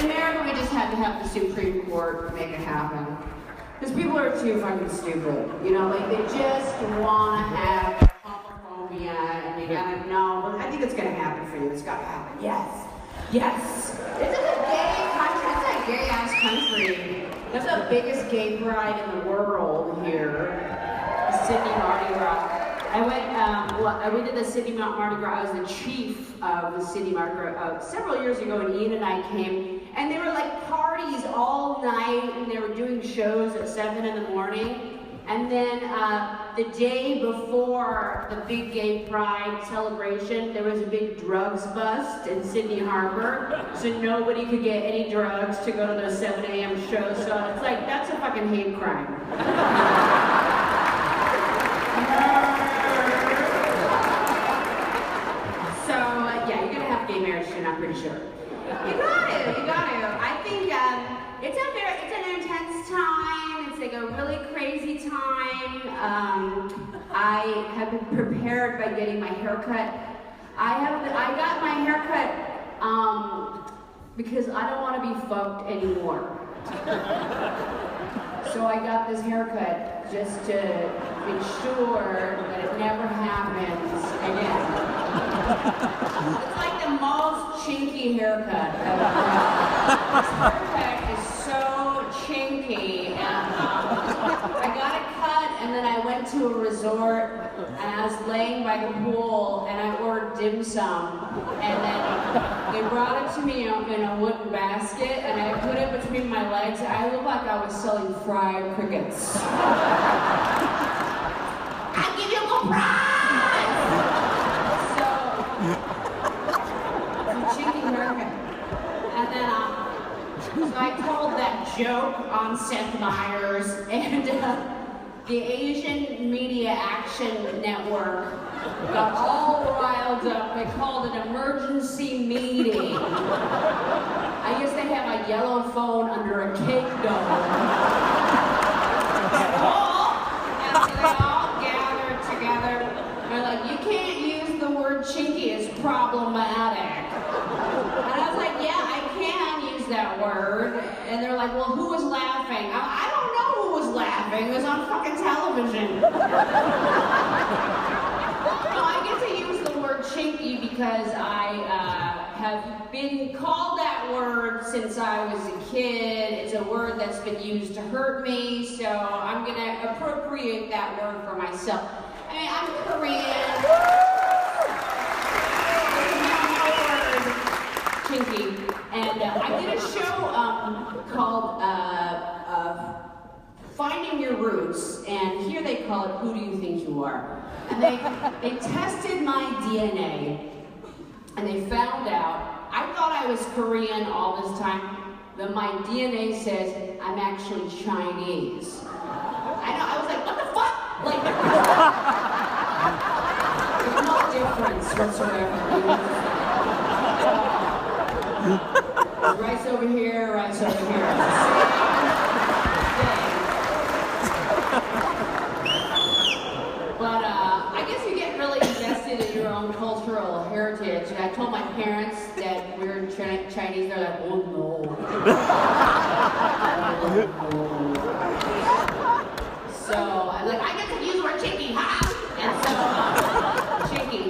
America, we just had to have the Supreme Court make it happen. Because people are too fucking stupid. You know, like they just want to have homophobia, and you gotta know. I think it's gonna happen for you. It's gotta happen. Yes. Yes. This is a gay country. It's a gay ass country. That's the biggest gay pride in the world here. Sydney Mardi Gras. I went to the Sydney Mardi Gras. I was the chief of the Sydney Mardi Gras several years ago, and Ian and I came, and they were like parties all night, and they were doing shows at 7 in the morning. And then the day before the big gay pride celebration, there was a big drugs bust in Sydney Harbor, so nobody could get any drugs to go to those 7 a.m. shows. So it's like, that's a fucking hate crime. Gay marriage soon, I'm pretty sure. You got to. I think it's an intense time. It's like a really crazy time. I have been prepared by getting my hair cut. I got my hair cut because I don't want to be fucked anymore. So I got this haircut just to make sure that it never happens again. It's like the most chinky haircut ever. This haircut is so chinky, and I got it cut, and then I went to a resort, and I was laying by the pool, and I ordered dim sum, and then they brought it to me in a wooden basket, and I put it between my legs. I looked like I was selling fried crickets. I'll give you a good prize! And then, so I told that joke on Seth Meyers, and the Asian Media Action Network got all riled up. They called an emergency meeting. I guess they have a yellow phone under a cake dome. And so they all gathered together. They're like, you can't use the word chinky, it's problematic. And I was like, yeah, I can use that word. And they're like, well, who was laughing? I don't know who was laughing. It was on fucking television. No, I get to use the word chinky because I have been called that word since I was a kid. It's a word that's been used to hurt me, so I'm going to appropriate that word for myself. I mean, I'm Korean. Chinky. And I did a show called Finding Your Roots, and here they call it Who Do You Think You Are? And they tested my DNA, and they found out, I thought I was Korean all this time, but my DNA says I'm actually Chinese. I know, I was like, what the fuck? Like, there's no difference whatsoever. Rice over here, rice over here. But I guess you get really invested in your own cultural heritage. And I told my parents that we were Chinese. They're like, oh no. So I'm like, I get to use the word chinky, ha! And so, chinky.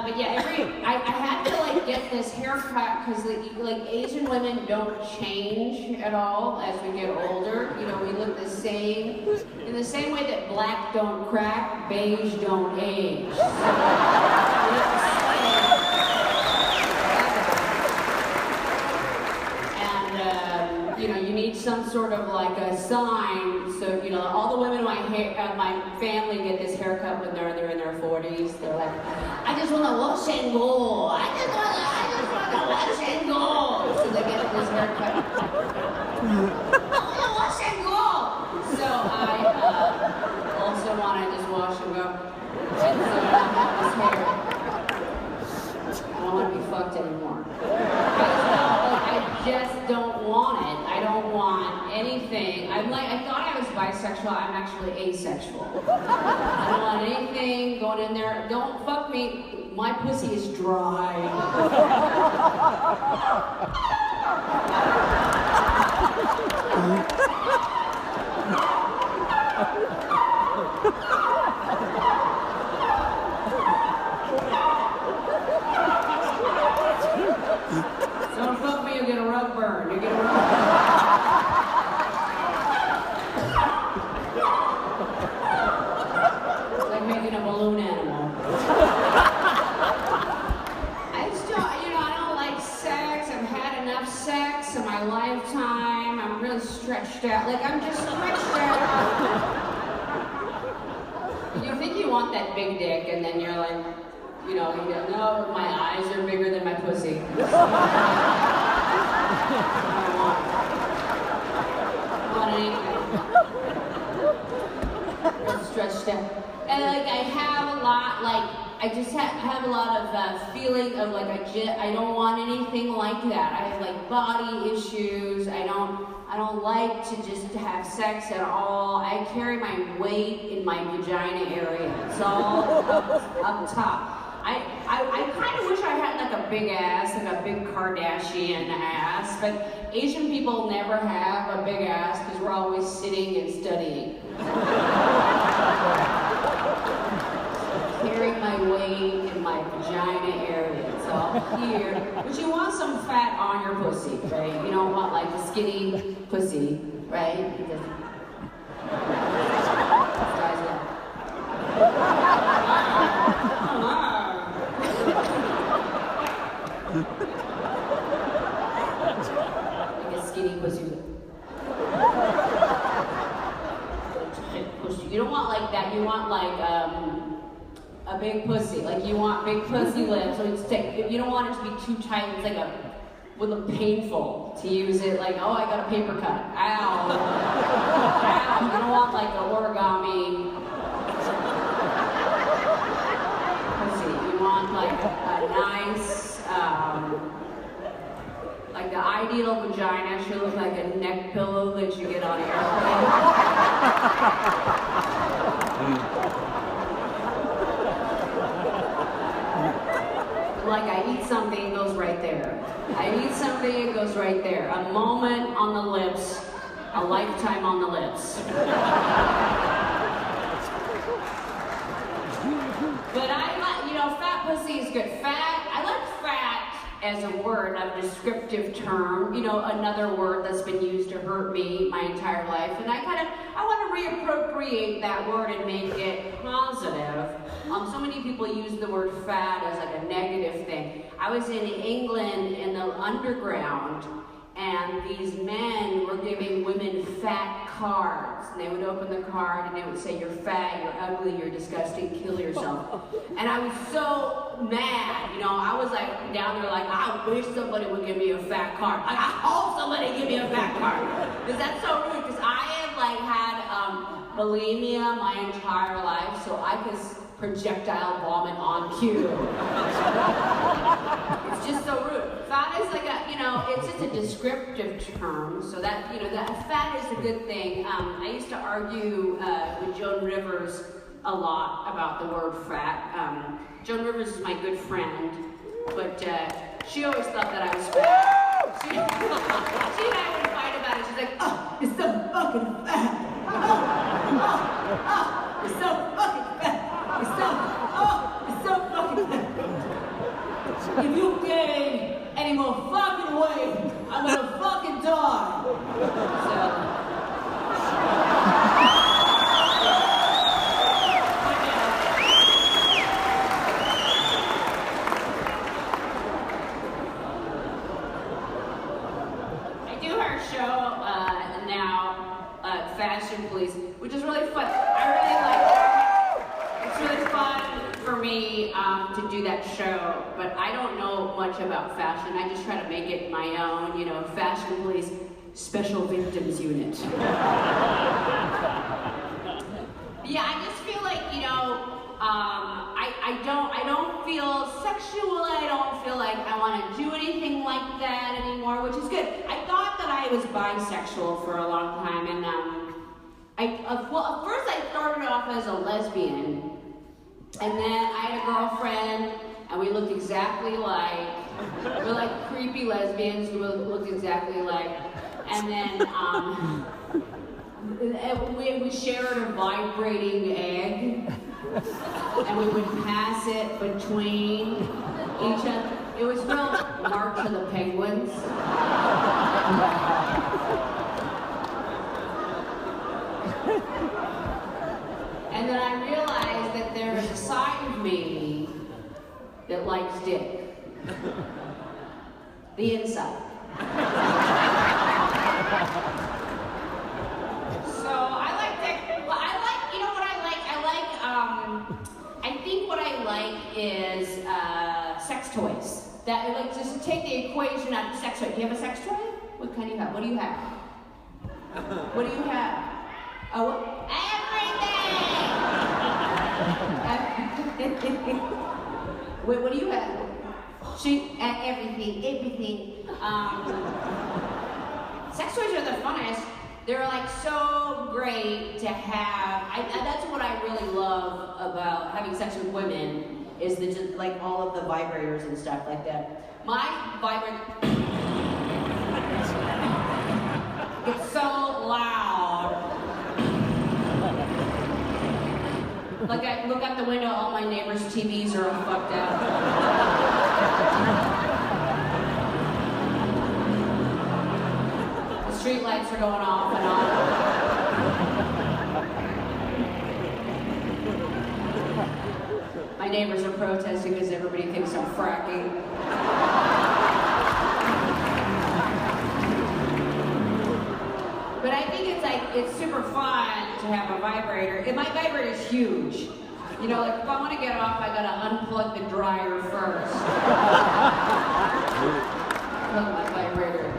But yeah, I had to like get this haircut because like Asian women don't change at all as we get older. You know, we look the same. In the same way that black don't crack, beige don't age. So, and you know, you need some sort of like a sign. So you know, all the women in my family get this haircut when they're in their 40s. They're like, I just want to wash and go. I just want to wash and go. So they get this haircut. I want to wash and go. So I also want to just wash and go. And so I have this hair. I don't want to be fucked anymore. I just don't want it. I don't want anything. I thought I was bisexual. I'm actually asexual. I don't want anything going in there. Don't fuck me. My pussy is dry. Don't fuck me, you get a rug burn. You get a rug burn. It's like making a balloon animal. I don't like sex. I've had enough sex in my lifetime. I'm really stretched out. Like, I'm just stretched out. You think you want that big dick, and then you're like, you go, no, my eyes are bigger than my pussy. I don't want anything. I'm stretched out. And like, I have a lot, like, I have a lot of feeling of like, I don't want anything like that. I have like body issues. I don't like to just have sex at all. I carry my weight in my vagina area. It's all up top. I kind of wish I had like a big ass, like a big Kardashian ass, but Asian people never have a big ass because we're always sitting and studying. Carrying my weight in my vagina area. It's all here. But you want some fat on your pussy, right? You don't want like a skinny pussy, right? Like a skinny pussy. You don't want like that. You want like a big pussy. Like you want big pussy lips. So you don't want it to be too tight. It's like would look painful to use it. Like, oh, I got a paper cut. Ow. Ow. You don't want like an origami pussy. You want like a nice, like the ideal vagina should look like a neck pillow that you get on an airplane. Like I eat something, it goes right there. I eat something, it goes right there. A moment on the lips, a lifetime on the lips. But I like, fat pussy is good. Fat, I like fat as a word, a descriptive term, another word that's been used to hurt me my entire life. And I want to reappropriate that word and make it positive. So many people use the word fat as like a negative thing. I was in England in the underground, and these men were giving women fat cards. And they would open the card and they would say, you're fat, you're ugly, you're disgusting, kill yourself. And I was so mad, I was like down there like, I wish somebody would give me a fat card. Like, I hope somebody give me a fat card. Because that's so rude, because I have like had bulimia my entire life, so I could projectile vomit on cue. It's just so rude. Fat is like it's just a descriptive term, so that, that fat is a good thing. I used to argue with Joan Rivers a lot about the word fat. Joan Rivers is my good friend, but she always thought that I was fat. She and I would fight about it. She's like, oh, you're so fucking fat. You're so fucking fat. You're so fucking fat. If you gain any more fucking weight, I'm gonna fucking die. I do her show now, Fashion Police, which is really fun. I really like it. It's really fun for me to do that show, but I don't know much about fashion. I just try to make it my own, Fashion Police Special Victims Unit. Yeah, I just feel like, I don't feel sexual. I don't feel like I want to do anything like that anymore, which is good. I thought that I was bisexual for a long time, and at first I started off as a lesbian, and then I had a girlfriend, and we looked exactly like, We're like creepy lesbians who looked exactly alike. And then we shared a vibrating egg. And we would pass it between each other. It was real March of the Penguins. And then I realized that there is a side of me that likes dick. The inside. So I like dick. Well, I like, you know what I like? I think what I like is sex toys. That, like, just take the equation out of sex toy. Do you have a sex toy? What kind do you have? What do you have? What do you have? Oh, everything! Wait, what do you have? Everything. Sex toys are the funnest. They're like so great to have. That's what I really love about having sex with women is the just like all of the vibrators and stuff like that. My vibrator it's so loud. Like I look out the window, all my neighbors' TVs are all fucked up. The street lights are going off and on. My neighbors are protesting because everybody thinks I'm fracking. But I think it's super fun to have a vibrator. And my vibrator is huge. You know, like if I want to get off, I gotta unplug the dryer first. Plug my vibrator.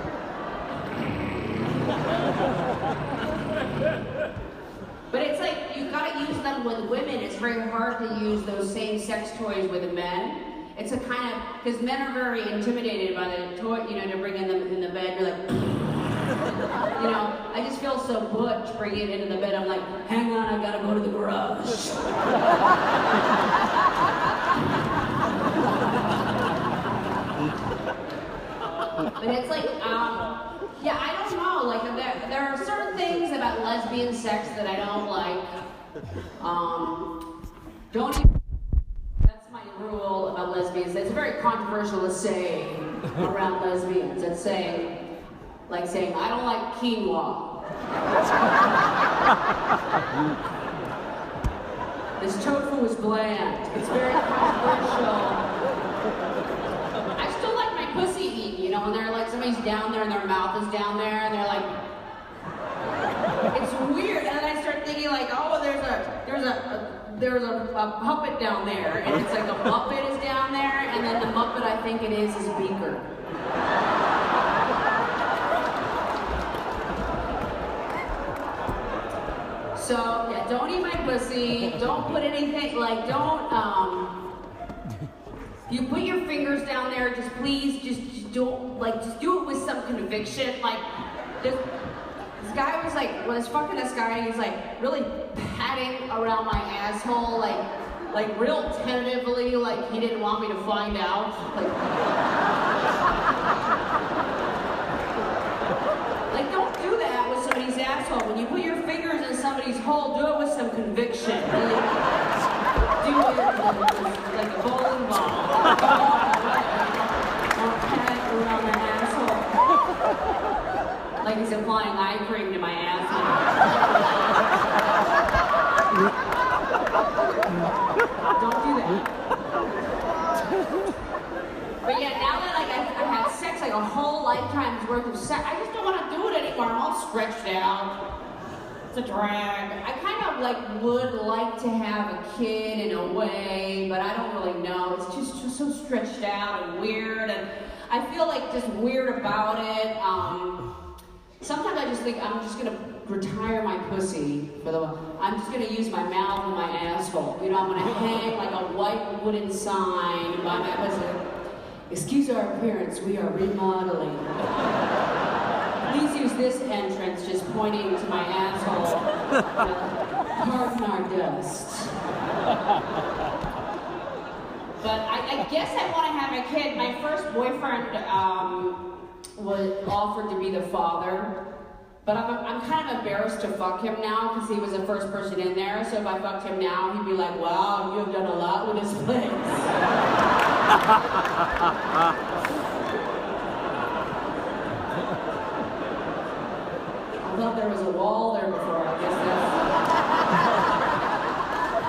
But it's like, you gotta use them with women. It's very hard to use those same sex toys with men. It's a kind of, because men are very intimidated by the toy, you know, to bring in them in the bed. You're like, you know, I just feel so butch bringing it into the bed. I'm like, hang on, I gotta go to the garage. But it's like, yeah, I don't know. Like, there are certain things about lesbian sex that I don't like. Don't even. That's my rule about lesbians. It's very controversial to say around lesbians. It's saying, I don't like quinoa. This tofu is bland. It's very controversial. I still like my pussy eaten, you know, and they're like, somebody's down there and their mouth is down there, and they're like, it's weird. And then I start thinking like, oh, there's a puppet down there, and it's like a Muppet is down there, and then the Muppet I think it is Beaker. So, yeah, don't eat my pussy, don't put anything, like, you put your fingers down there, just please, just don't, like, just do it with some conviction, like, this guy was like, when I was fucking this guy, he's like, really patting around my asshole, like real tentatively, like he didn't want me to find out, like don't do that with somebody's asshole. When you put your fingers in somebody's hole, do it with some conviction. Really do it like a bowling ball. Don't pat around my asshole. Like he's applying eye cream to my asshole. Don't do that. But yeah, now that like I've had sex, like a whole lifetime's worth of sex, I just don't want to do it anymore. I'm all stretched out. It's a drag. I kind of like would like to have a kid in a way, but I don't really know. It's just so stretched out and weird, and I feel like just weird about it. Sometimes I just think I'm just gonna retire my pussy I'm just gonna use my mouth and my asshole. You know, I'm gonna hang like a white wooden sign by my pussy. Excuse our appearance, we are remodeling. Please use this entrance, just pointing to my asshole. Pardon our dust. But I guess I want to have a kid. My first boyfriend was offered to be the father. But I'm kind of embarrassed to fuck him now because he was the first person in there. So if I fucked him now, he'd be like, wow, you have done a lot with this place. I thought there was a wall there before, I guess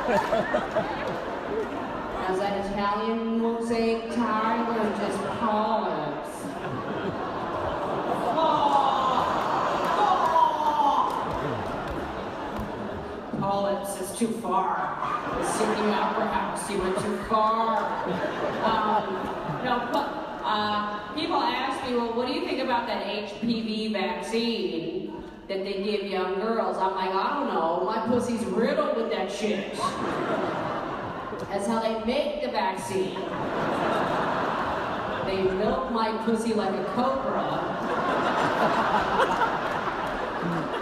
that's... As that Italian mosaic tile or just polyps? Polyps is too far. The Sydney Opera House, you went too far. People ask me, well, what do you think about that HPV vaccine that they give young girls? I'm like, I don't know. My pussy's riddled with that shit. That's how they make the vaccine. They milk my pussy like a cobra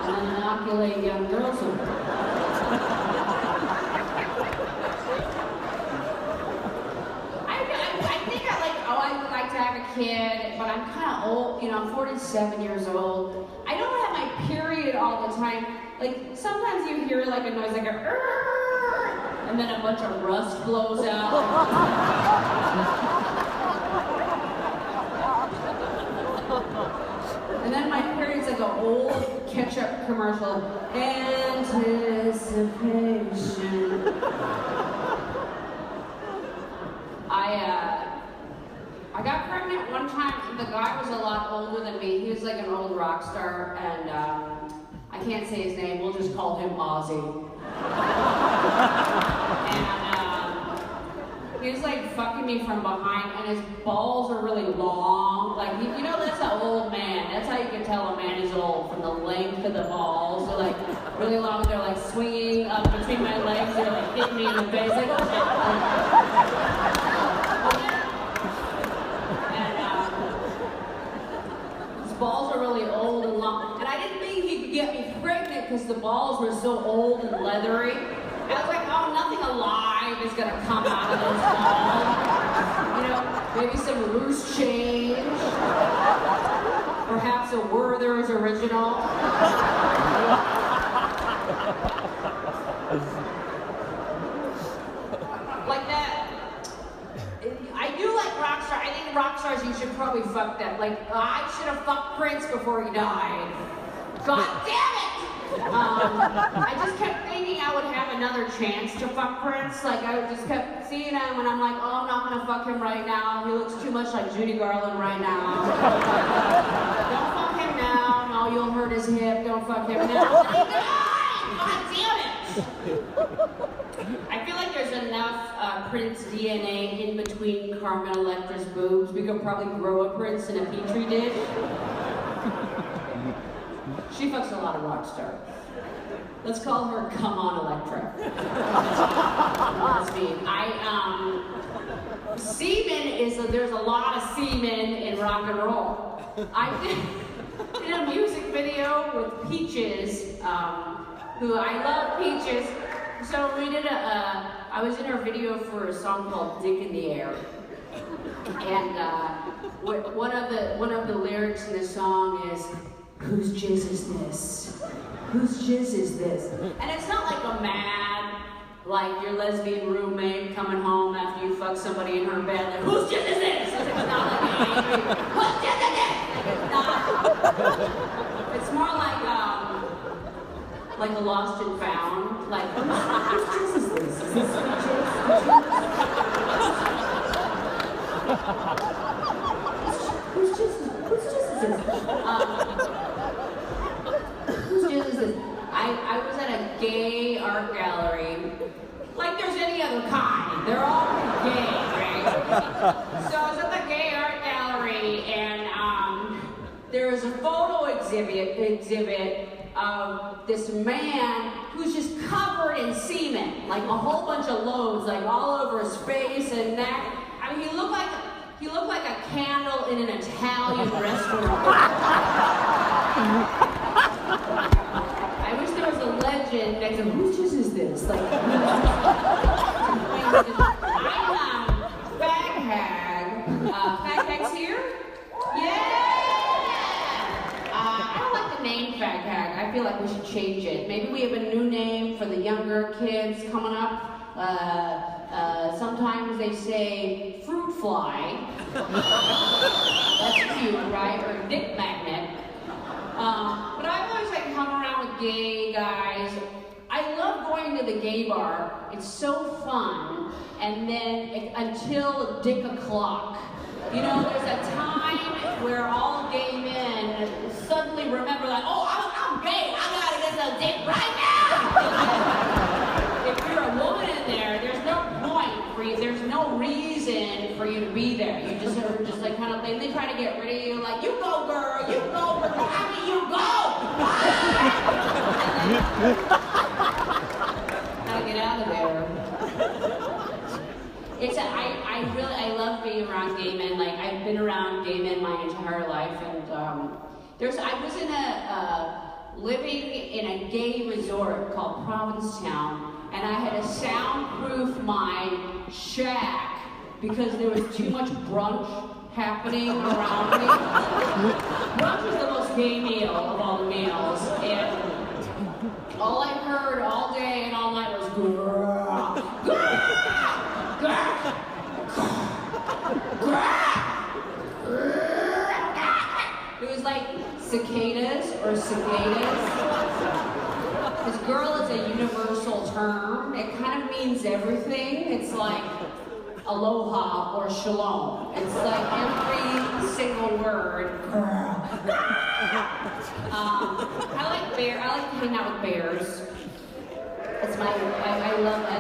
and then inoculate young girls with it. I would like to have a kid, but I'm kind of old, you know, I'm 47 years old. I don't have my period all the time. Like, sometimes you hear like a noise like a and then a bunch of rust blows out. And then my period's like an old ketchup commercial. Anticipation. I got pregnant one time. The guy was a lot older than me. He was like an old rock star, and I can't say his name. We'll just call him Ozzy. And he was like fucking me from behind, and his balls are really long. Like, you know, that's an old man. That's how you can tell a man is old, from the length of the balls. They're like really long. They're like swinging up between my legs. They're like hitting me in the face. Like, oh shit. Balls are really old and long, and I didn't think he could get me pregnant because the balls were so old and leathery. I was like, oh, nothing alive is gonna come out of those balls. You know, maybe some loose change, perhaps a Werther's original. Like that. I do like rock stars. I think rock stars, you should probably fuck them. Like, I should have fucked Prince before he died. God damn it! I just kept thinking I would have another chance to fuck Prince. Like, I just kept seeing him, and I'm like, oh, I'm not gonna fuck him right now. He looks too much like Judy Garland right now. Don't fuck him now. No, you'll hurt his hip. Don't fuck him now. And he died! God damn it! I feel like there's enough Prince DNA in between Carmen Electra's boobs. We could probably grow a Prince in a petri dish. She fucks a lot of rock stars. Let's call her Come On Electra. That's me. Semen is, there's a lot of semen in rock and roll. I did a music video with Peaches, who I love Peaches. So we did I was in her video for a song called Dick in the Air. And one of the lyrics in the song is, whose jizz is this? Whose jizz is this? And it's not like a mad, like your lesbian roommate coming home after you fuck somebody in her bed, like, whose jizz is this? It's not like angry, whose jizz is this? It's not. It's more like a lost and found, like, whose jizz is this? Is this sweet jizz? Whose jizz is this? I was at a gay art gallery, like there's any other kind. They're all gay, right? So I was at the gay art gallery, and there was a photo exhibit of this man who's just covered in semen, like a whole bunch of loads, like all over his face and neck. I mean, he looked like a candle in an Italian restaurant. I wish there was a legend next to whose jizz is this? Like, hashtag. I feel like we should change it. Maybe we have a new name for the younger kids coming up. Sometimes they say fruit fly. That's cute, right? Or dick magnet. But I've always like hung around with gay guys. I love going to the gay bar. It's so fun. And then until dick o'clock. You know, there's a time where all gay men suddenly remember like, oh, I'm gay. I gotta get some dick right now. If you're a woman in there, there's no point for you. There's no reason for you to be there. You just are just like kind of thing. They try to get rid of you. Like, you go, girl. You go, girl. I mean, you go. How to get out of there? I love being around gay men. Like, I've been around gay men my entire life, and I was living in a gay resort called Provincetown, and I had to soundproof my shack because there was too much brunch happening around me. Brunch was the most gay meal of all the meals, and all I heard all day and all night was grrr, grrr, grrr. It was like cicadas or cicadas. Because girl is a universal term. It kind of means everything. It's like aloha or shalom. It's like every single word. I like to hang out with bears. It's I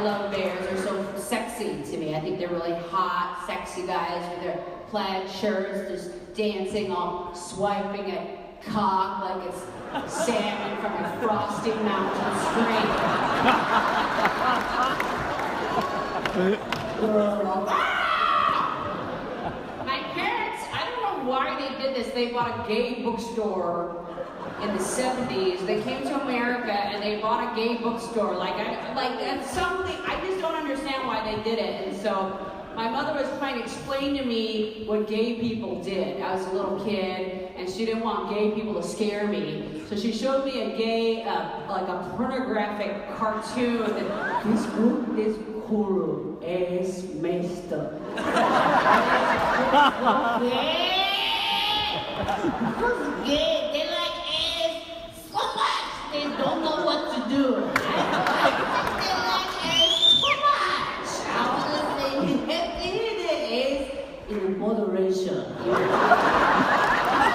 love bears. They're so sexy to me. I think they're really hot, sexy guys with their plaid shirts, just dancing, all swiping at cock like it's salmon from a frosty mountain stream. My parents, I don't know why they did this. They bought a gay bookstore in the 70s. They came to America and they bought a gay bookstore. That's something, I just don't understand why they did it. And so my mother was trying to explain to me what gay people did. I was a little kid and she didn't want gay people to scare me. So she showed me a gay, like a pornographic cartoon. This book is Kuru es Meister. Gay. They like ass so much. They don't know what to do. They like ass so much. I want to say, you have to hit the ass in moderation. You have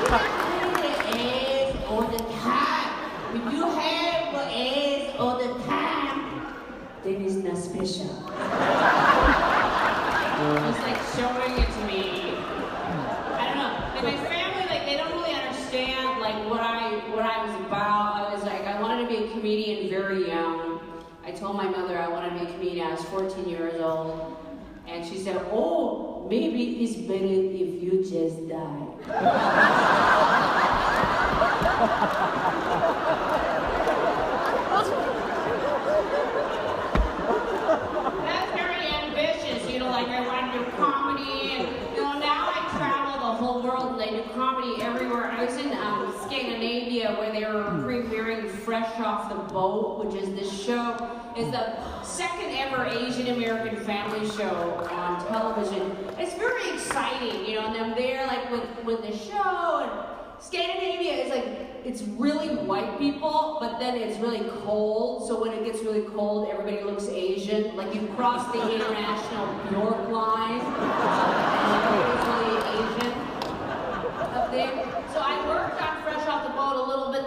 to hit the ass all the time. If you have the ass all the time, then it's not special. It's like showing it to me. I don't know. And my family, like, they don't really understand like what I was about. I was like, I wanted to be a comedian very young. I told my mother I wanted to be a comedian. I was 14 years old. And she said, oh, maybe it's better if you just die. That's very ambitious, you know, like I want to do comedy and, you know, now I travel the whole world and I do comedy everywhere. I was in Scandinavia where they were premiering Fresh Off the Boat, which is this show. It's the second ever Asian American family show on television. It's very exciting, you know, and I'm there like with the show, and Scandinavia is like, it's really white people, but then it's really cold, so when it gets really cold, everybody looks Asian. Like you cross the international Bjork line, and everybody's really Asian up there. So I worked on Fresh Off the Boat a little bit.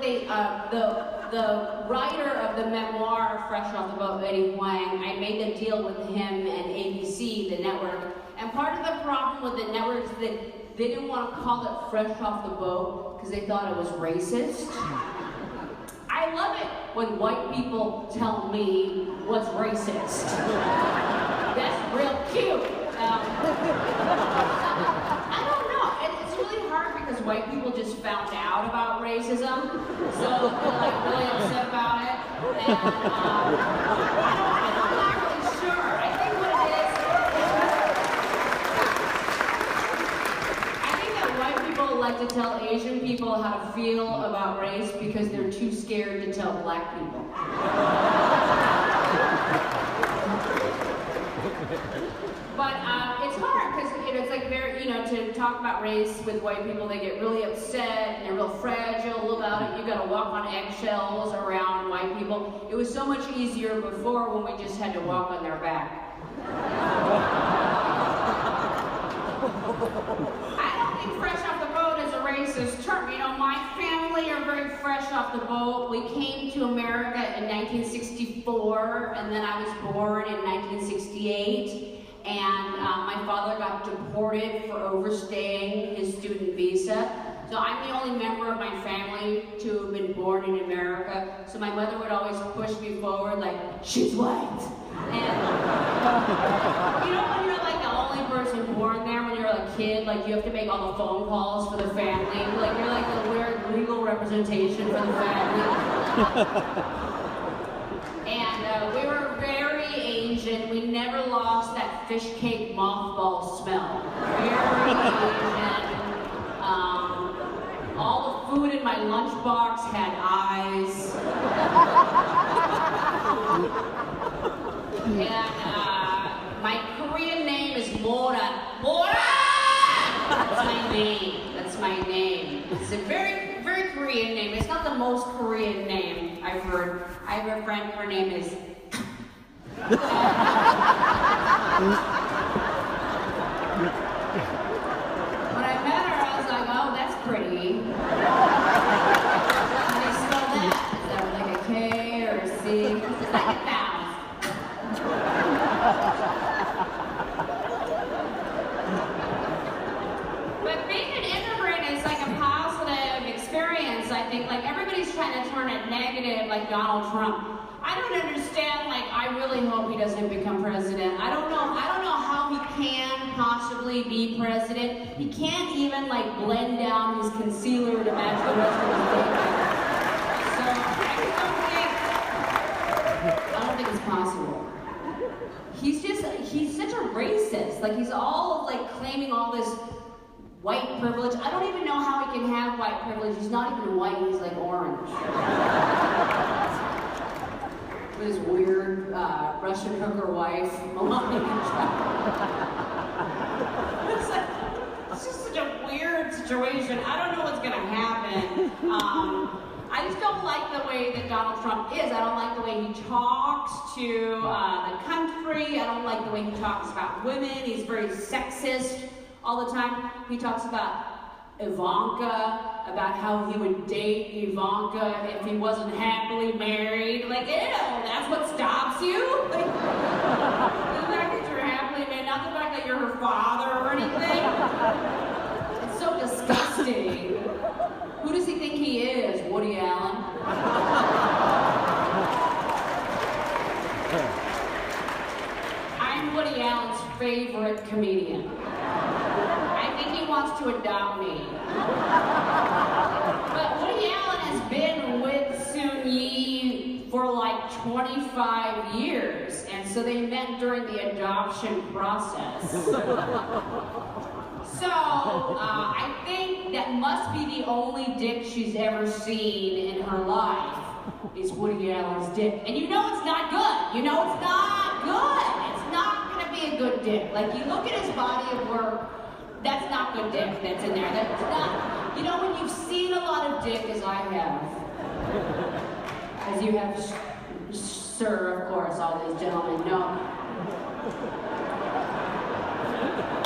The writer of the memoir, Fresh Off the Boat, Eddie Huang, I made a deal with him and ABC, the network. And part of the problem with the network is that they didn't want to call it Fresh Off the Boat because they thought it was racist. I love it when white people tell me what's racist. That's real cute. I don't know. It's really hard because white people just found out about racism, so they're like really upset about it. And I'm not really sure. I think what it is, I think that white people like to tell Asian people how to feel about race because they're too scared to tell black people. But it's hard because it's like very, to talk about race with white people, they get really upset and they're real fragile about it. You got to walk on eggshells around white people. It was so much easier before when we just had to walk on their back. I don't think fresh off the boat is a racist term. My family are very fresh off the boat. We came to America in 1964, and then I was born in 1968. And my father got deported for overstaying his student visa. So I'm the only member of my family to have been born in America. So my mother would always push me forward like, she's white. And when you're like the only person born there, when you're a kid, like you have to make all the phone calls for the family. Like you're like the weird legal representation for the family. And we were very Asian. We never lost that fish cake mothball smell. Very Asian. All the food in my lunchbox had eyes. And my Korean name is Mora. Mora! That's my name. That's my name. It's a very, very Korean name. It's not the most Korean name I've heard. I have a friend, her name is... When I met her, I was like, oh, that's pretty. How do you spell that? Is that like a K or a C? It's like a thousand. But being an immigrant is like a positive experience, I think. Like everybody's trying to turn it negative, like Donald Trump. I don't understand, like, I really hope he doesn't become president. I don't know how he can possibly be president. He can't even, like, blend down his concealer to match the rest of his makeup. So, I don't think it's possible. He's such a racist. Like, he's all, like, claiming all this white privilege. I don't even know how he can have white privilege. He's not even white, he's, like, orange. His weird Russian hooker wife, Melania. It's just such a weird situation. I don't know what's going to happen. I just don't like the way that Donald Trump is. I don't like the way he talks to the country. I don't like the way he talks about women. He's very sexist all the time. He talks about Ivanka, about how he would date Ivanka if he wasn't happily married. Like, ew, that's what stops you? Like, the fact that you're happily married, not the fact that you're her father or anything. It's so disgusting. Who does he think he is? Woody Allen? I'm Woody Allen's favorite comedian. I think he wants to adopt me. But Woody Allen has been with Soon-Yi for like 25 years, and so they met during the adoption process. So, I think that must be the only dick she's ever seen in her life, is Woody Allen's dick. And you know it's not good. You know it's not good. It's not going to be a good dick. Like, you look at his body of work, that's not good dick that's in there. That's not, when you've seen a lot of dick, as I have, as you have, sir, of course, all these gentlemen know.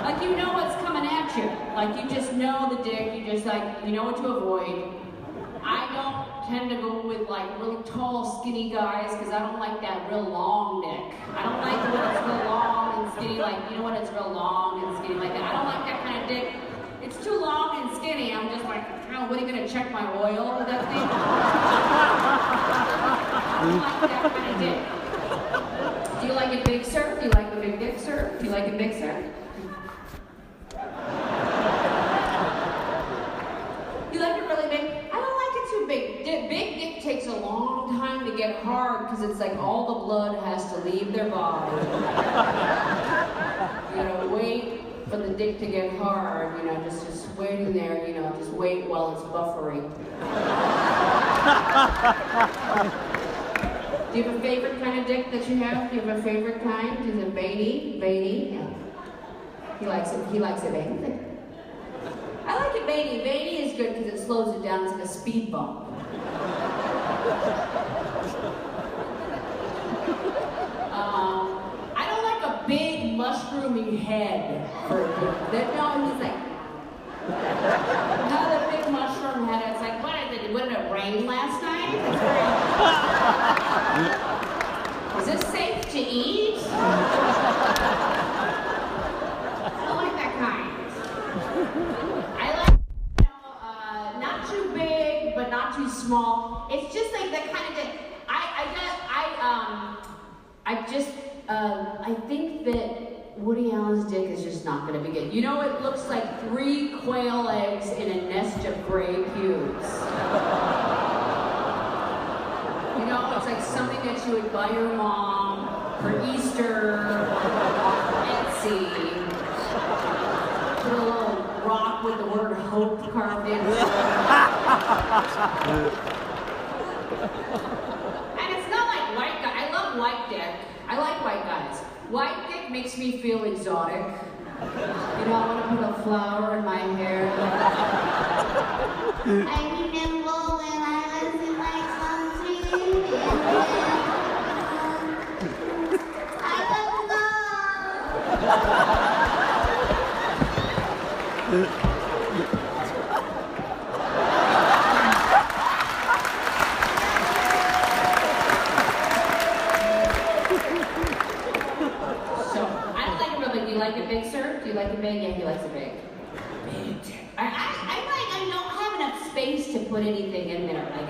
Like, you know what's coming at you. Like, you just know the dick, you just, like, you know what to avoid. I don't tend to go with, like, really tall, skinny guys, because I don't like that real long dick. I don't like it when it's real long and skinny, like, when it's real long and skinny like that. I don't like that kind of dick. It's too long and skinny. I'm just like, what are you going to check my oil with that thing? I don't like that kind of dick. Do you like it big, sir? Do you like the big dick, sir? Do you like it big, sir? You like it really big? I don't like it too big. Big dick takes a long time to get hard because it's like all the blood has to leave their body. You gotta wait for the dick to get hard, you know, just waiting there, you know, just wait while it's buffering. Do you have a favorite kind of dick that you have? Do you have a favorite kind? Is it veiny? Veiny? Yeah. He likes it veiny. I like it veiny. Veiny is good because it slows it down. It's like a speed bump. I don't like a big mushrooming head for a dick. No, he's like, another big mushroom head. It's like, what did it rain last night? Is this safe to eat? I don't like that kind. I like, you know, not too big, but not too small. It's just like that kind of dick. I think that Woody Allen's dick is just not going to be good. You know, it looks like 3 quail eggs in a nest of gray pubes. You know, it's like something that you would buy your mom for Easter on Etsy. Put a little rock with the word hope carved into it. And it's not like white guy. I love white dick. I like white guys. White dick makes me feel exotic. You know, I want to put a flower in my hair. I remember when I was in my country. I don't know. Do you like it big, sir? Do you like it big? Yeah, he likes it big. Big dick. I don't have enough space to put anything in there. Like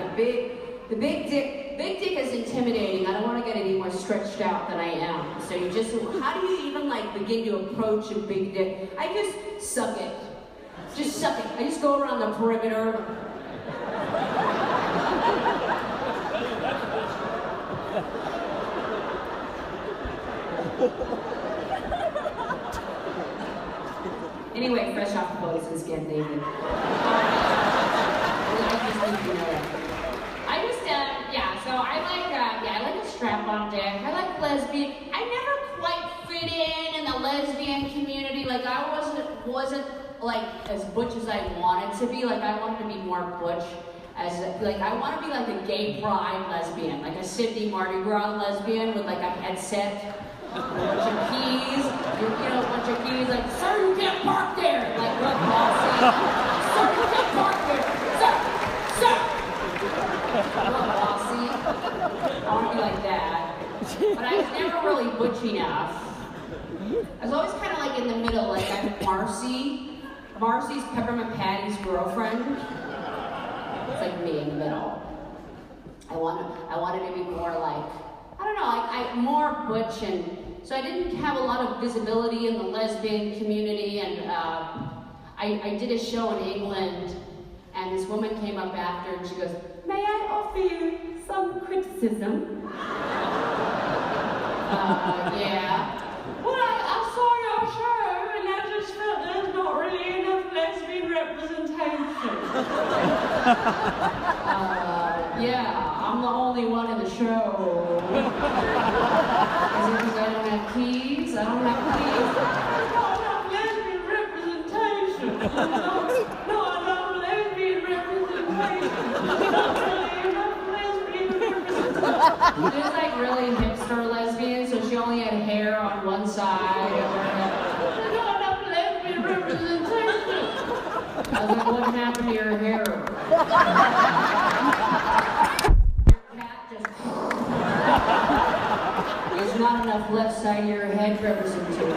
the big dick is intimidating. I don't want to get any more stretched out than I am. So you just, how do you even like begin to approach a big dick? I just suck it. Just suck it. I just go around the perimeter. Anyway, fresh off the boat since getting naked. I just need to know that. So I like a strap-on dick. I like lesbian. I never quite fit in the lesbian community. Like I wasn't like as butch as I wanted to be. Like I wanted to be more butch. I want to be like a gay pride lesbian, like a Sydney Mardi Gras lesbian with like a headset. A bunch of keys, a bunch of keys, like, sir, you can't park there! Like, real bossy. Sir, you can't park there! Sir! Real bossy. I want to be like that. But I was never really butch enough. I was always kind of like in the middle, like I'm Marcy. Marcy's Peppermint Patty's girlfriend. It's like me in the middle. I wanted to be more like, I don't know, like more butch, and so I didn't have a lot of visibility in the lesbian community, and I did a show in England, and this woman came up after, and she goes, "May I offer you some criticism?" Yeah. Well, I saw your show, and I just felt there's not really enough lesbian representation. Yeah, I'm the only one in the show. Is it because I don't have keys? I don't have keys. There's not enough lesbian representation. Not enough lesbian representation. Not really enough lesbian representation. She's like really hipster lesbian, so she only had hair on one side. There's not enough lesbian representation. I was like, what happened to your hair? There's not enough left side of your head representation.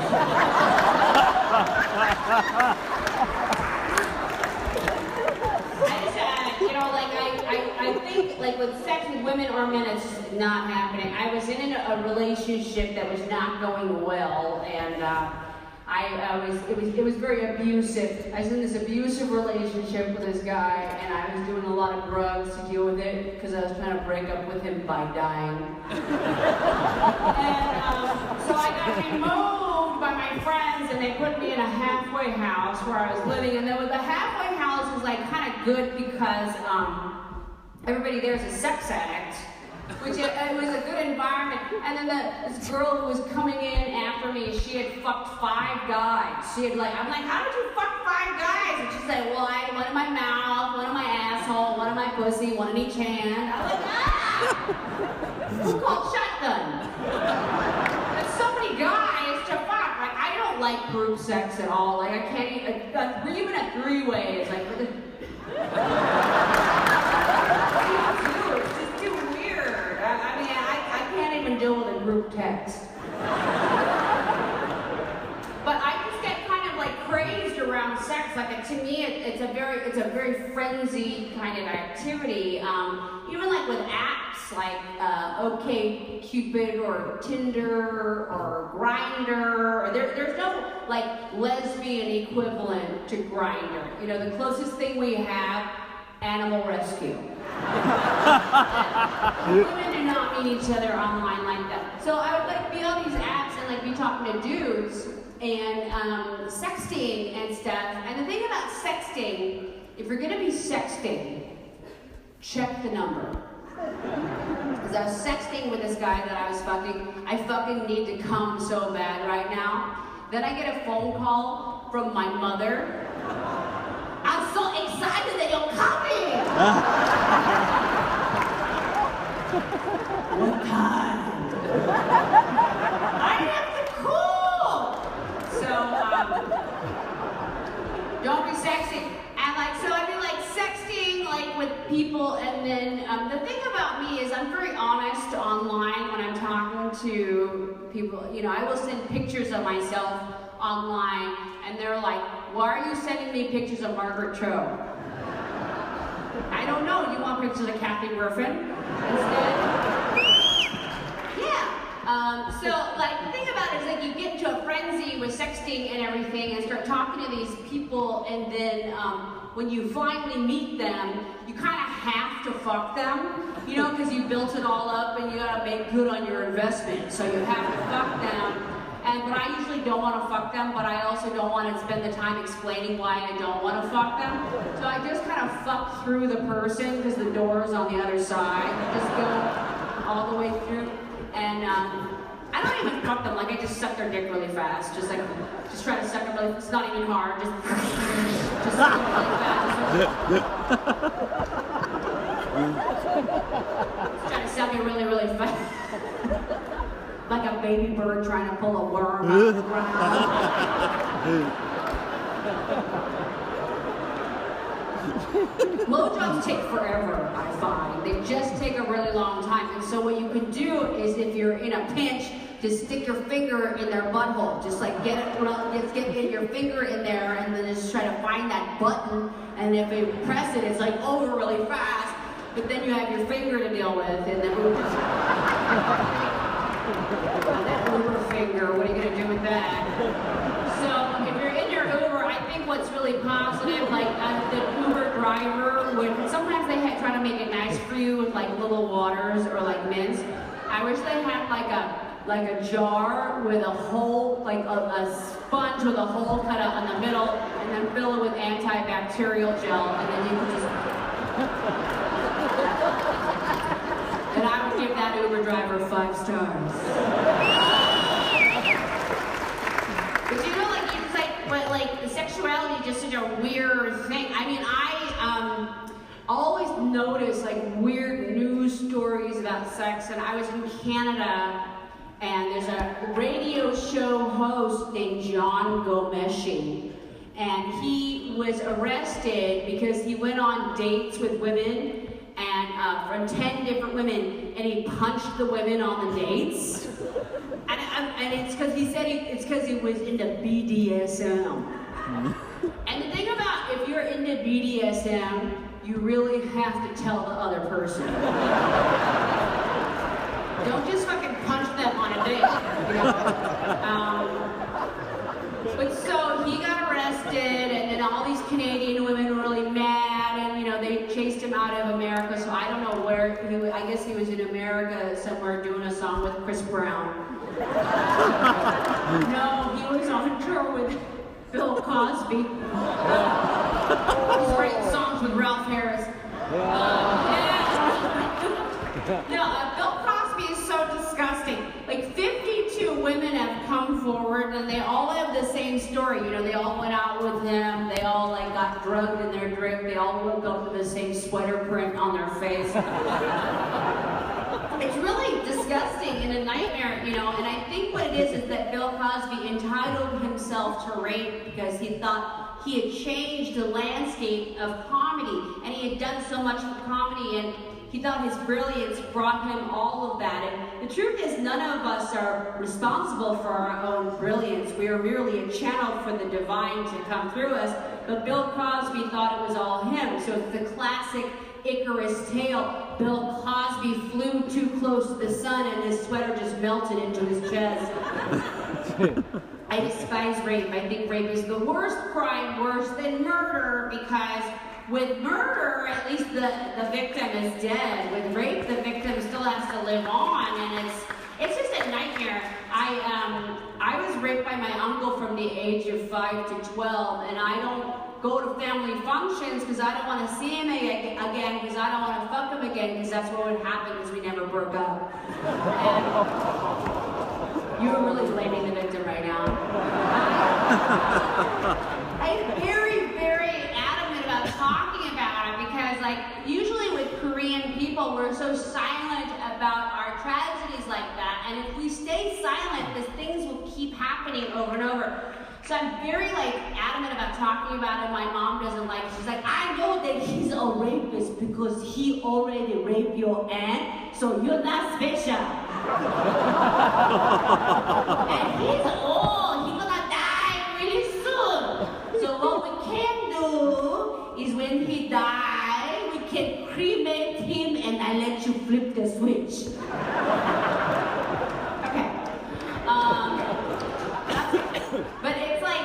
I think, like, with sex with women or men, it's just not happening. I was in a relationship that was not going well, and it was very abusive. I was in this abusive relationship with this guy, and I was doing a lot of drugs to deal with it because I was trying to break up with him by dying. And so I got removed moved by my friends, and they put me in a halfway house where I was living. And the halfway house was like kind of good because everybody there's a sex addict, which it was a good environment. And then this girl who was coming in after me, she had fucked 5 guys. I'm like, how did you fuck 5 guys? And she said, well, I had one in my mouth, one in my asshole, one in my pussy, one in each hand. I was like, it's called shotgun. There's so many guys to fuck. Like, I don't like group sex at all. Like, I can't even at 3 ways. Like, it's just too weird. I mean, I can't even deal with a group text. But I just get kind of like crazed around sex. Like, to me, it's a very frenzied kind of activity. Even like with apps like OkCupid or Tinder or Grindr, or there's no like lesbian equivalent to Grindr. You know, the closest thing we have, animal rescue. Women do not meet each other online like that. So I would like be on these apps and like be talking to dudes and sexting and stuff. And the thing about sexting, if you're gonna be sexting, check the number. Because I was sexting with this guy that I was fucking. I fucking need to come so bad right now. Then I get a phone call from my mother. I'm so excited that you're coming! What time? I have to cool! So, don't be sexy. And like, so I'd be like sexting like with people, and then the thing about me is I'm very honest online when I'm talking to people. You know, I will send pictures of myself online, and they're like, why are you sending me pictures of Margaret Cho? I don't know, you want pictures of Kathy Griffin instead? Yeah. So, like, the thing about it is like you get into a frenzy with sexting and everything and start talking to these people, and then when you finally meet them, you kind of have to fuck them, you know, because you built it all up and you gotta make good on your investment, so you have to fuck them. But I usually don't want to fuck them, but I also don't want to spend the time explaining why I don't want to fuck them. So I just kind of fuck through the person because the door's on the other side. Just go all the way through. And I don't even fuck them, like I just suck their dick really fast. Just try to suck them really, it's not even hard. Just suck them really fast. Just try to suck it really, really fast. Like a baby bird trying to pull a worm out of the ground. Blowjobs take forever, I find. They just take a really long time. And so what you can do is, if you're in a pinch, just stick your finger in their butthole. Just like get your finger in there, and then just try to find that button. And if you press it, it's like over really fast. But then you have your finger to deal with, and then we'll just... that Uber finger, what are you going to do with that? So if you're in your Uber, I think what's really positive, like the Uber driver, sometimes they try to make it nice for you with like little waters or like mints. I wish they had like a jar with a hole, like a sponge with a hole cut out in the middle, and then fill it with antibacterial gel, and then you can just... And I would give that Uber driver 5 stars. But you know, like, it's like sexuality is just such a weird thing. I mean, I always notice like weird news stories about sex, and I was in Canada, and there's a radio show host named John Gomeshi, and he was arrested because he went on dates with women, and from 10 different women, and he punched the women on the dates. And it's because he said it's because he was into BDSM. And the thing about if you're into BDSM, you really have to tell the other person. Don't just fucking punch them on a date, you know? But so he got arrested, and then all these Canadian women were really mad, and you know, they chased him out of America, so I don't know where he was. I guess he was in America somewhere doing a song with Chris Brown. No, he was on tour with Bill Cosby. He's writing songs with Ralph Harris. No, Bill Cosby is so disgusting. Like 52 women have come forward and they all have the same story. You know, they all went out with him. They all like got drugged in their drink. They all woke up with the same sweater print on their face. It's really disgusting and a nightmare, you know, and I think what it is that Bill Cosby entitled himself to rape because he thought he had changed the landscape of comedy, and he had done so much for comedy, and he thought his brilliance brought him all of that. And the truth is, none of us are responsible for our own brilliance. We are merely a channel for the divine to come through us, but Bill Cosby thought it was all him, so it's the classic Icarus tale. Bill Cosby flew too close to the sun and his sweater just melted into his chest. I despise rape. I think rape is the worst crime, worse than murder, because with murder, at least the victim is dead. With rape, the victim still has to live on, and it's just a nightmare. I was raped by my uncle from the age of 5 to 12, and I don't go to family functions because I don't want to see him again, because I don't want to fuck him again, because that's what would happen because we never broke up. And you're really blaming the victim right now. I'm very, very adamant about talking about it because, like, usually with Korean people, we're so silent about our tragedies like that, and if we stay silent, these things will keep happening over and over. So I'm very, like, adamant about talking about it. My mom doesn't like it. She's like, I know that he's a rapist because he already raped your aunt, so you're not special. And he's old. He's gonna die really soon. So what we can do is when he dies, we can cremate him and I let you flip the switch. Okay. But it's like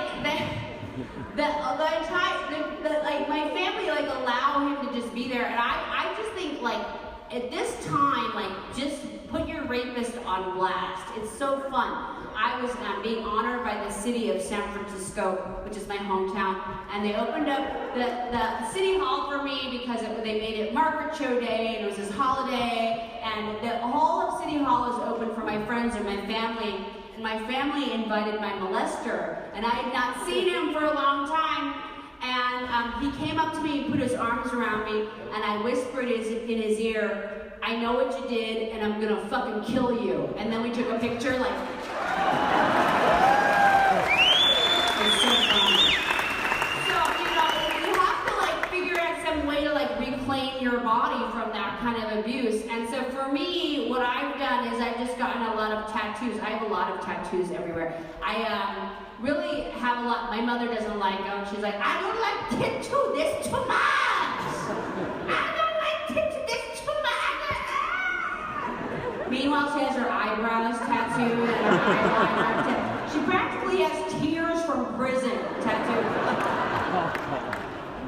like my family like allow him to just be there, and I just think like at this time like just put your rapist on blast. It's so fun. I was being honored by the city of San Francisco, which is my hometown, and they opened up the city hall for me because they made it Margaret Show Day, and it was this holiday, and the whole of City Hall was open for my friends and my family. And my family invited my molester, and I had not seen him for a long time. And he came up to me and put his arms around me, and I whispered in his ear, I know what you did, and I'm gonna fucking kill you. And then we took a picture, like, it's so funny. So, you know, you have to like figure out some way to like reclaim your body from that kind of abuse. And so for me, what I've done is I've just gotten a lot of tattoos. I have a lot of tattoos everywhere. I really have a lot. My mother doesn't like them. She's like, I don't like tattoo, this too much. I don't like tattoo, this too much. Meanwhile, she has her eyebrows tattooed and her eyeliner tattooed. She practically has tears from prison tattooed.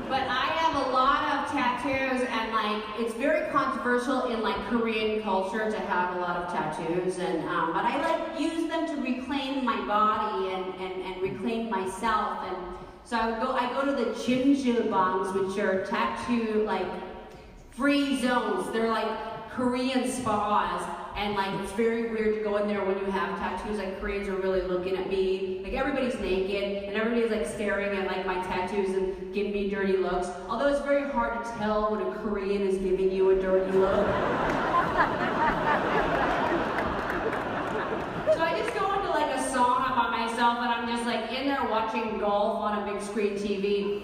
But I have a lot of tattoos, and like it's very controversial in like Korean culture to have a lot of tattoos, and but I like use them to reclaim my body and reclaim myself. And so I go to the jjimjilbangs, which are tattoo like free zones. They're like Korean spas, and like it's very weird to go in there when you have tattoos. Like Koreans are really looking at me, like everybody's naked and everybody's like staring at like my tattoos and giving me dirty looks. Although it's very hard to tell when a Korean is giving you a dirty look. So I just go into like a sauna by myself, and I'm just like in there watching golf on a big screen TV.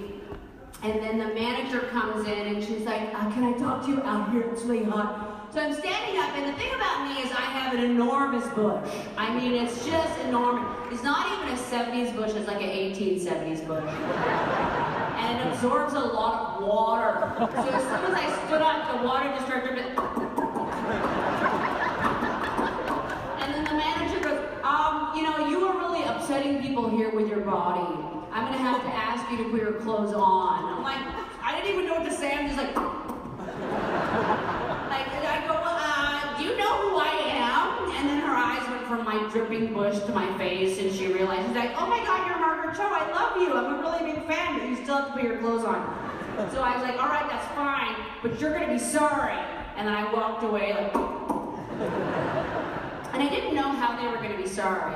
And then the manager comes in and she's like, can I talk to you out here? It's really hot. So I'm standing up, and the thing about me is I have an enormous bush. I mean, it's just enormous. It's not even a 70s bush, it's like an 1870s bush. And it absorbs a lot of water. So as soon as I stood up, the water just started dripping. And then the manager goes, you know, you are really upsetting people here with your body. I'm gonna have to ask you to put your clothes on. I'm like, I didn't even know what to say. I'm just like, I go, do you know who I am? And then her eyes went from my my dripping bush to my face, and she realized, she's like, oh my God, you're Margaret Cho, I love you. I'm a really big fan, but you still have to put your clothes on. So I was like, all right, that's fine, but you're gonna be sorry. And then I walked away like, and I didn't know how they were gonna be sorry,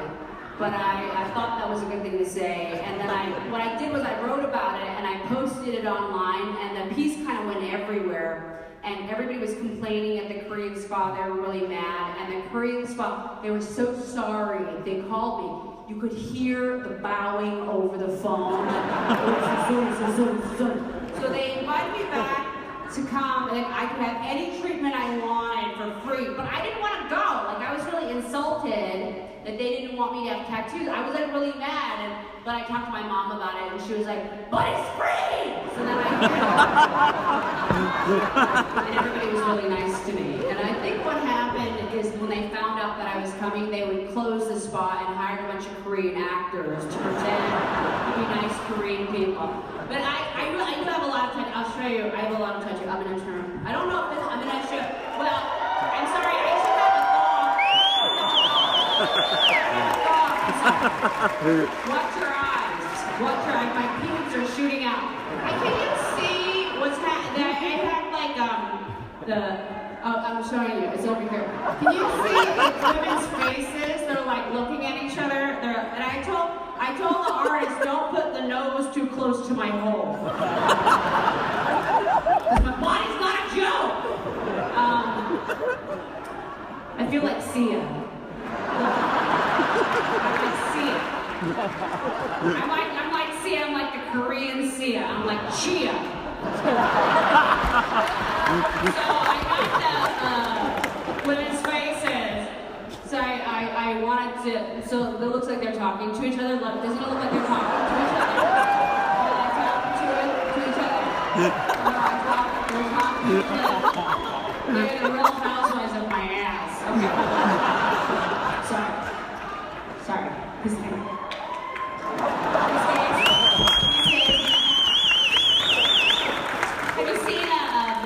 but I thought that was a good thing to say. And then what I did was I wrote about it and I posted it online, and the piece kind of went everywhere. And everybody was complaining at the Korean spa. They were really mad. And the Korean spa, they were so sorry. They called me. You could hear the bowing over the phone. So they invited me back to come, and I could have any treatment I wanted for free. But I didn't want to go. Like, I was really insulted that they didn't want me to have tattoos. I was like really mad, but I talked to my mom about it, and she was like, but it's free! So then and everybody was really nice to me. And I think what happened is when they found out that I was coming, they would close the spa and hire a bunch of Korean actors to pretend to be nice Korean people. But I do have a lot of tattoos. I'll show you. I have a lot of tattoos. I'm gonna turn. I don't know if I'm gonna show. Well, I'm sorry. I should have a thought. Watch your eyes. Watch your eyes. My pubes are shooting out. Can you see what's happening? I had like I'm showing you. It's over here. Can you see women's faces? They're like looking at each other. And I told the artist, don't put the nose too close to my hole. Because my body's not a joke. I feel like Sia. I'm like Sia. I'm like the Korean Sia. I'm like Chia. So I got the women's faces. So I wanted to. So it looks like they're talking to each other. Look, doesn't it look like they're talking to each other? Are they talking to each other? They're talking to each other. They're the real housewives of my ass. Okay. Sorry. Have you seen a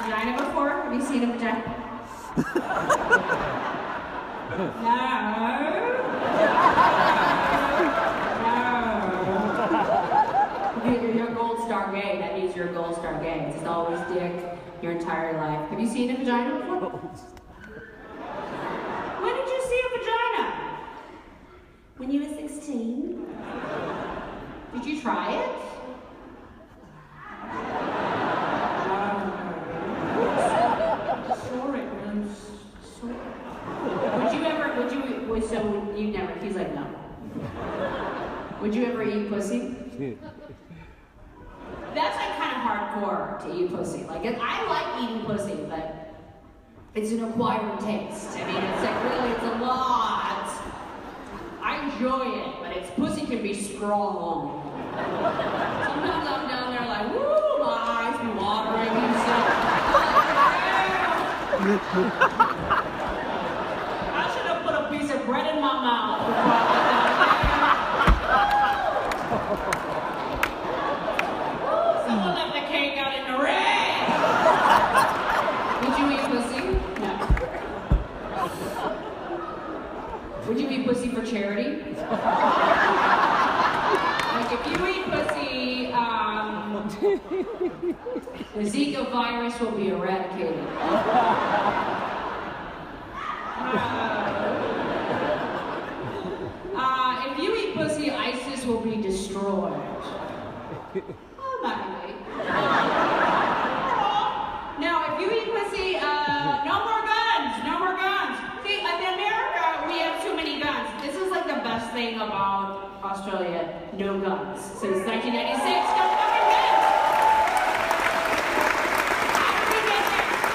vagina before? Have you seen a vagina? No. You're a gold star gay. That means you're a gold star gay. It's always dick your entire life. Have you seen a vagina before? When did you see a vagina? When you were 16? Did you try it? Sorry. You never, he's like, no. Would you ever eat pussy? That's like kind of hardcore to eat pussy. Like, I like eating pussy, but it's an acquired taste. I mean, it's like really, it's a lot. I enjoy it, but pussy can be strong. Sometimes I'm down there like, woo, my eyes be watering and stuff. I should have put a piece of bread in my mouth before I went down there. Someone left the cake out in the rain. Would you eat pussy? No. Would you eat pussy for charity? Like if you eat pussy, the Zika virus will be eradicated. If you eat pussy, ISIS will be destroyed. Oh, maybe. Now, if you eat pussy, no more guns, no more guns. See, in America, we have too many guns. This is like the best thing about Australia, no guns. Since 1996, no fucking guns.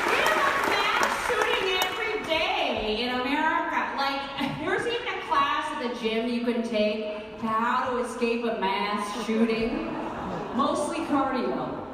We have a mass shooting every day in America. Like, there's even a class at the gym you can take to how to escape a mass shooting. Mostly cardio.